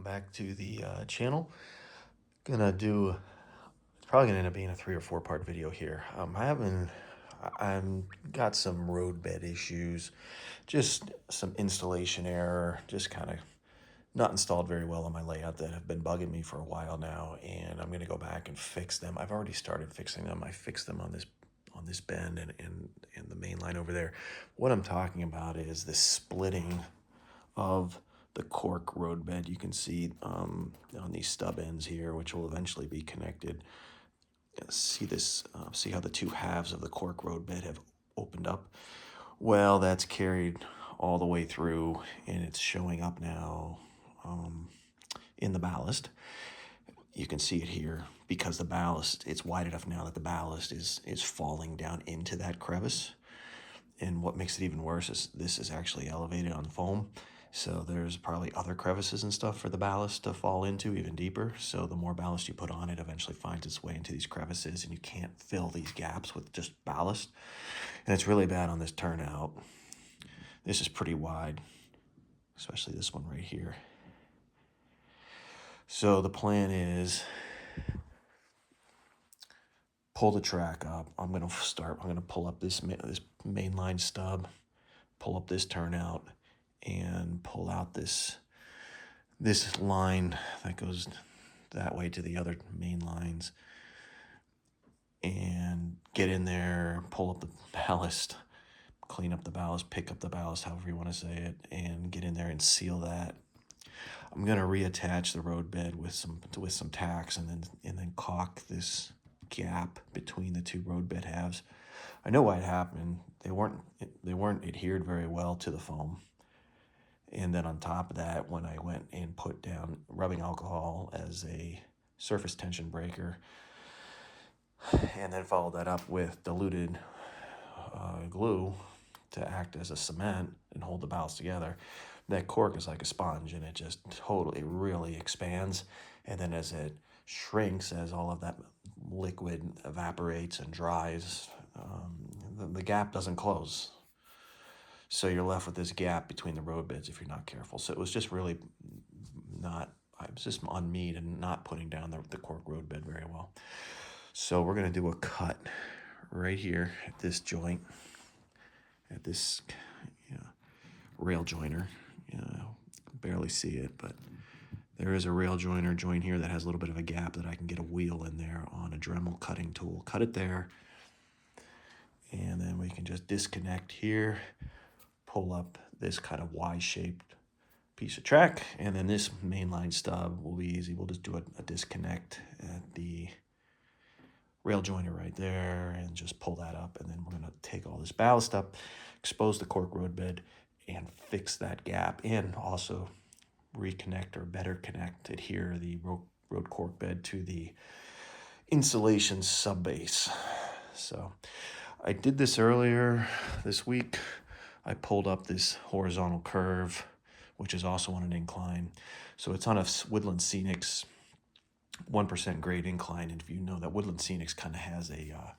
welcome back to the channel. It's probably gonna end up being a 3 or 4 part video here. I'm got some roadbed issues, just some installation error, just kind of not installed very well on my layout that have been bugging me for a while now, and I'm gonna go back and fix them. I've already started fixing them. I fixed them on this bend and the main line over there. What I'm talking about is the splitting of the cork roadbed. You can see on these stub ends here, which will eventually be connected. See this? See how the two halves of the cork roadbed have opened up? Well, that's carried all the way through, and it's showing up now in the ballast. You can see it here because the ballast, it's wide enough now that the ballast is falling down into that crevice. And what makes it even worse is this is actually elevated on foam. So there's probably other crevices and stuff for the ballast to fall into even deeper. So the more ballast you put on, it eventually finds its way into these crevices, and you can't fill these gaps with just ballast. And it's really bad on this turnout. This is pretty wide, especially this one right here. So the plan is pull the track up. I'm going to pull up this mainline stub, pull up this turnout, and pull out this line that goes that way to the other main lines, and get in there, pull up the ballast, clean up the ballast, pick up the ballast, however you want to say it, and get in there and seal that. I'm gonna reattach the roadbed with some tacks, and then caulk this gap between the two roadbed halves. I know why it happened. They weren't adhered very well to the foam. And then on top of that, when I went and put down rubbing alcohol as a surface tension breaker, and then followed that up with diluted glue to act as a cement and hold the ballast together, that cork is like a sponge, and it just totally really expands. And then as it shrinks, as all of that liquid evaporates and dries, the gap doesn't close. So you're left with this gap between the roadbeds if you're not careful. So it was just really just on me to not putting down the cork roadbed very well. So we're going to do a cut right here at this joint, at this rail joiner. Barely see it, but there is a rail joiner joint here that has a little bit of a gap that I can get a wheel in there on a Dremel cutting tool. Cut it there, and then we can just disconnect here, pull up this kind of Y-shaped piece of track, and then this mainline stub will be easy. We'll just do a disconnect at the rail joiner right there and just pull that up, and then we're going to take all this ballast up, expose the cork roadbed, and fix that gap, and also reconnect or better connect, adhere the road cork bed to the insulation sub base. So I did this earlier this week. I pulled up this horizontal curve, which is also on an incline. So it's on a Woodland Scenics 1% grade incline. And if you know that Woodland Scenics kind of has a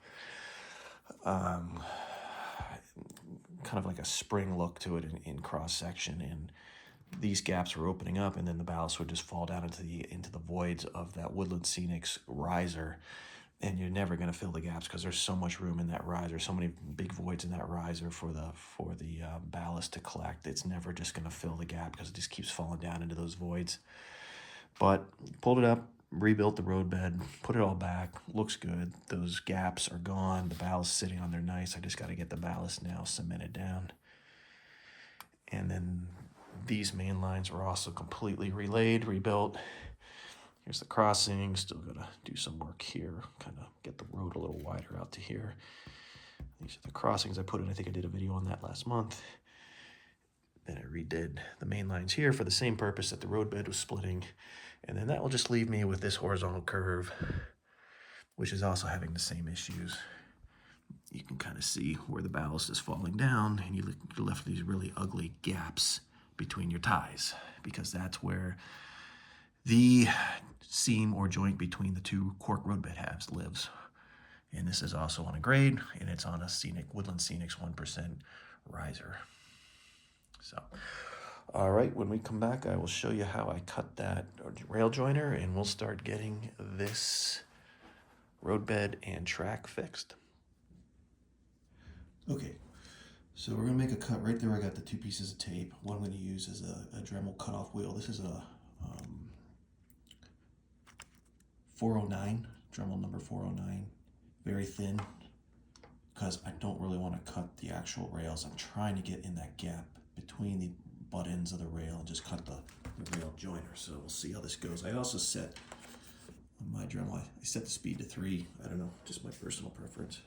kind of like a spring look to it in cross section, and these gaps were opening up, and then the ballast would just fall down into the voids of that Woodland Scenics riser. And you're never going to fill the gaps because there's so much room in that riser, so many big voids in that riser for the ballast to collect. It's never just going to fill the gap because it just keeps falling down into those voids. But pulled it up, rebuilt the roadbed, put it all back. Looks good. Those gaps are gone. The ballast sitting on there nice. I just got to get the ballast now cemented down. And then these main lines were also completely relayed, rebuilt. Here's the crossing. Still gotta do some work here, kind of get the road a little wider out to here. These are the crossings I put in. I think I did a video on that last month. Then I redid the main lines here for the same purpose that the roadbed was splitting. And then that will just leave me with this horizontal curve, which is also having the same issues. You can kind of see where the ballast is falling down, and you're left with these really ugly gaps between your ties, because that's where the seam or joint between the two cork roadbed halves lives. And this is also on a grade, and it's on a Woodland Scenics 1% riser. So All right, when we come back, I will show you how I cut that rail joiner, and we'll start getting this roadbed and track fixed. Okay, so we're gonna make a cut right there. I got the 2 pieces of tape. One I'm gonna use is a Dremel cutoff wheel. This is a 409, Dremel number 409, very thin, because I don't really want to cut the actual rails. I'm trying to get in that gap between the butt ends of the rail and just cut the rail joiner. So we'll see how this goes. I also set on my Dremel, I set the speed to 3. I don't know, just my personal preference.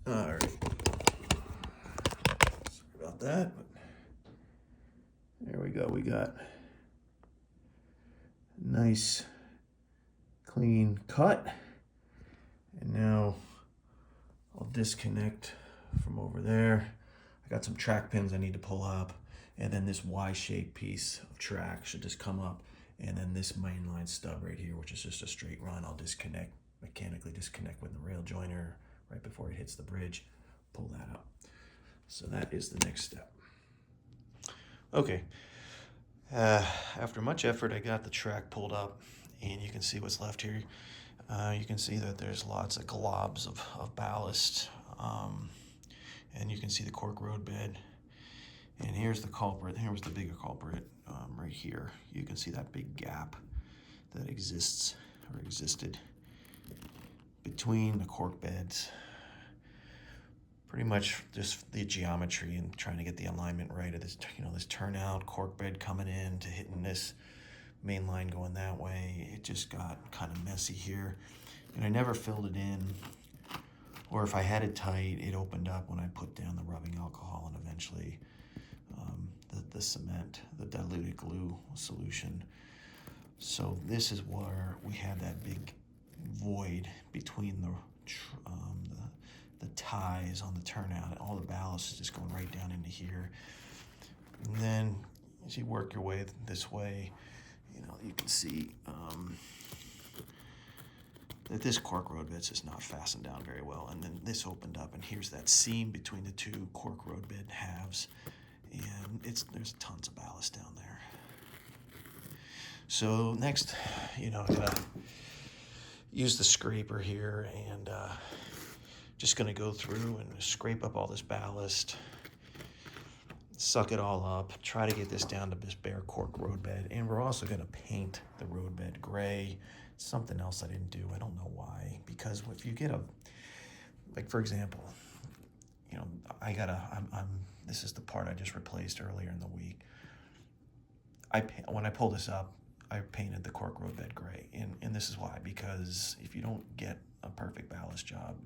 All right. Sorry about that. But there we go. We got a nice, clean cut. And now I'll disconnect from over there. I got some track pins I need to pull up. And then this Y-shaped piece of track should just come up. And then this mainline stub right here, which is just a straight run, I'll disconnect, mechanically disconnect with the rail joiner right before it hits the bridge, pull that up. So that is the next step. Okay, after much effort, I got the track pulled up, and you can see what's left here. You can see that there's lots of globs of ballast, and you can see the cork roadbed. And here's the culprit. Here was the bigger culprit right here. You can see that big gap that exists or existed between the cork beds. Pretty much just the geometry and trying to get the alignment right of this, this turnout cork bed coming in to hitting this main line going that way. It just got kind of messy here, and I never filled it in. Or if I had it tight, it opened up when I put down the rubbing alcohol and eventually the cement, the diluted glue solution. So this is where we had that big void between the ties on the turnout. All the ballast is just going right down into here. And then as you work your way this way, you can see that this cork roadbed's just not fastened down very well. And then this opened up, and here's that seam between the 2 cork roadbed halves. And there's tons of ballast down there. So next, I'm gonna use the scraper here and just gonna go through and scrape up all this ballast, suck it all up, try to get this down to this bare cork roadbed. And we're also gonna paint the roadbed gray. Something else I didn't do, I don't know why, because if you get for example, this is the part I just replaced earlier in the week. When I pull this up, I painted the cork roadbed gray, and this is why, because if you don't get a perfect ballast job,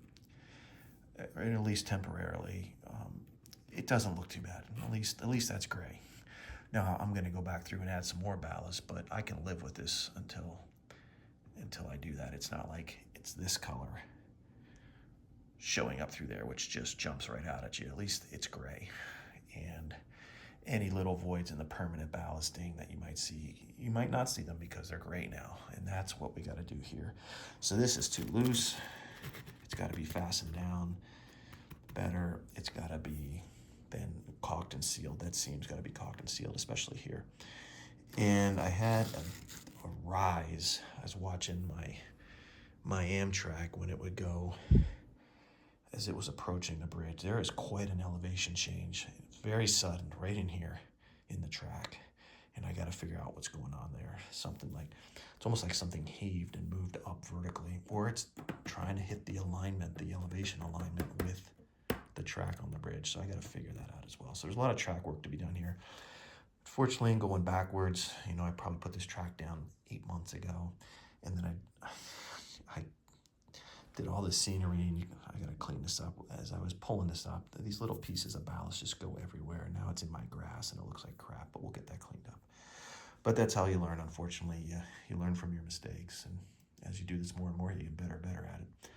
at least temporarily, it doesn't look too bad. At least that's gray. Now I'm going to go back through and add some more ballast, but I can live with this until I do that. It's not like it's this color showing up through there, which just jumps right out at you. At least it's gray. And any little voids in the permanent ballasting that you might see, you might not see them because they're gray now. And that's what we got to do here. So this is too loose. It's got to be fastened down better. It's got to be then caulked and sealed. That seam's got to be caulked and sealed, especially here. And I had a rise. I was watching my Amtrak when it would go as it was approaching the bridge. There is quite an elevation change. It's very sudden, right in here in the track. And I got to figure out what's going on there. It's almost like something heaved and moved up vertically, or it's trying to hit the alignment, the elevation alignment with the track on the bridge. So I got to figure that out as well. So there's a lot of track work to be done here. Fortunately, going backwards, you know, I probably put this track down 8 months ago, and then I did all this scenery, and I got to clean this up. As I was pulling this up, these little pieces of ballast just go everywhere. Now it's in my grass, and it looks like crap, but we'll get that cleaned up. But that's how you learn, unfortunately. You learn from your mistakes, and as you do this more and more, you get better and better at it.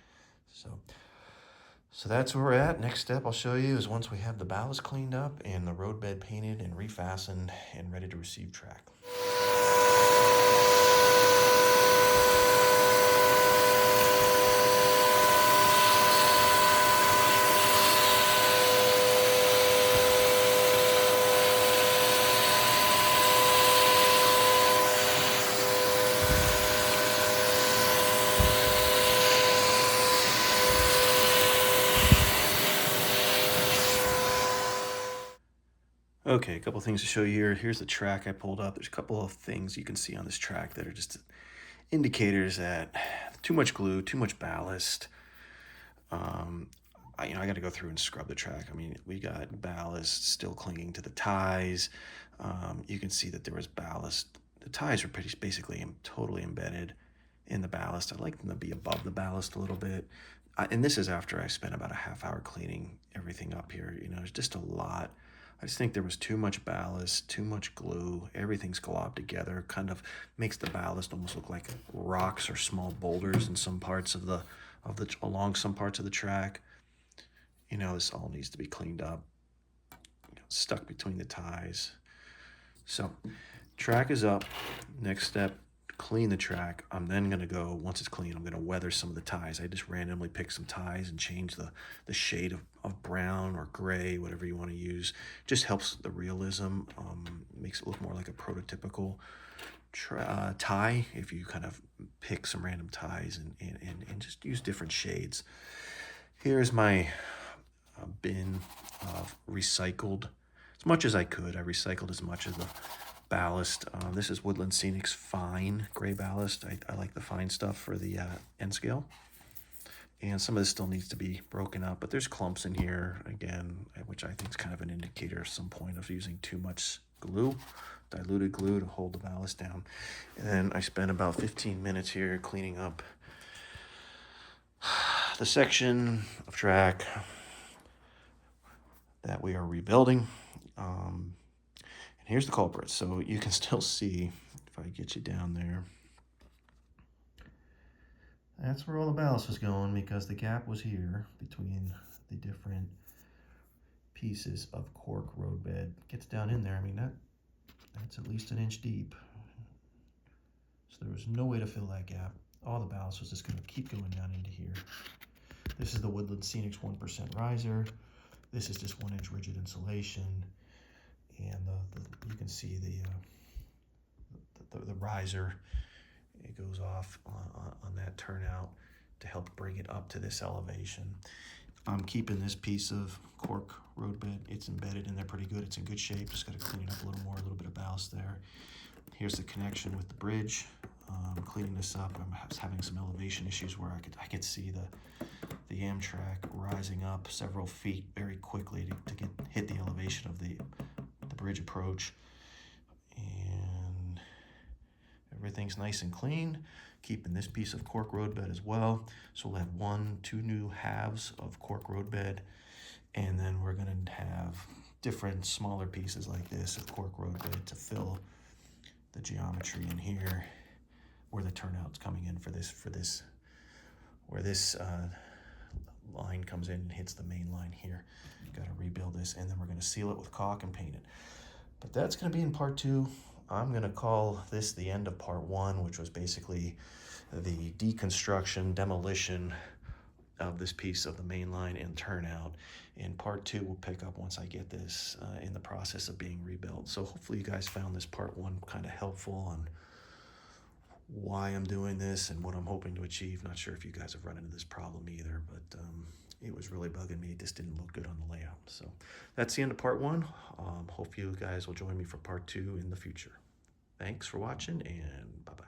So that's where we're at. Next step I'll show you is once we have the ballast cleaned up and the roadbed painted and refastened and ready to receive track. Okay, a couple things to show you here. Here's the track I pulled up. There's a couple of things you can see on this track that are just indicators that too much glue, too much ballast. I got to go through and scrub the track. I mean, we got ballast still clinging to the ties. You can see that there was ballast. The ties are basically totally embedded in the ballast. I'd like them to be above the ballast a little bit. And this is after I spent about a half hour cleaning everything up here. You know, it's just a lot. I just think there was too much ballast, too much glue. Everything's globbed together. Kind of makes the ballast almost look like rocks or small boulders in some parts along some parts of the track. You know, this all needs to be cleaned up. You know, stuck between the ties. So, track is up. Next step, clean the track. I'm then going to go, once it's clean, I'm going to weather some of the ties. I just randomly pick some ties and change the shade of brown or gray, whatever you want to use. Just helps the realism, makes it look more like a prototypical tie if you kind of pick some random ties and just use different shades. Here's my bin of recycled, as much as I could. I recycled as much of the ballast. This is Woodland Scenic's fine gray ballast. I like the fine stuff for the end scale. And some of this still needs to be broken up, but there's clumps in here, again, which I think is kind of an indicator at some point of using too much glue, diluted glue to hold the ballast down. And then I spent about 15 minutes here cleaning up the section of track that we are rebuilding. And here's the culprit. So you can still see, if I get you down there, that's where all the ballast was going, because the gap was here between the different pieces of cork roadbed. Gets down in there. I mean, that's at least 1 inch deep. So there was no way to fill that gap. All the ballast was just going to keep going down into here. This is the Woodland Scenic's 1% riser. This is just 1 inch rigid insulation. And you can see the riser. It goes off on that turnout to help bring it up to this elevation. I'm keeping this piece of cork roadbed. It's embedded in there pretty good. It's in good shape. Just got to clean it up a little more, a little bit of ballast there. Here's the connection with the bridge. Cleaning this up. I'm having some elevation issues where I could see the Amtrak rising up several feet very quickly to hit the elevation of the bridge approach. And everything's nice and clean. Keeping this piece of cork roadbed as well. So we'll have 2 new halves of cork roadbed, and then we're going to have different smaller pieces like this of cork roadbed to fill the geometry in here where the turnout's coming in for this where this line comes in and hits the main line here. Got to rebuild this, and then we're going to seal it with caulk and paint it. But that's going to be in part 2. I'm going to call this the end of part 1, which was basically the deconstruction, demolition of this piece of the main line and turnout. And part 2 will pick up once I get this in the process of being rebuilt. So hopefully you guys found this part 1 kind of helpful on why I'm doing this and what I'm hoping to achieve. Not sure if you guys have run into this problem either, but it was really bugging me. It just didn't look good on the layout. So that's the end of part 1. Hope you guys will join me for part 2 in the future. Thanks for watching, and bye-bye.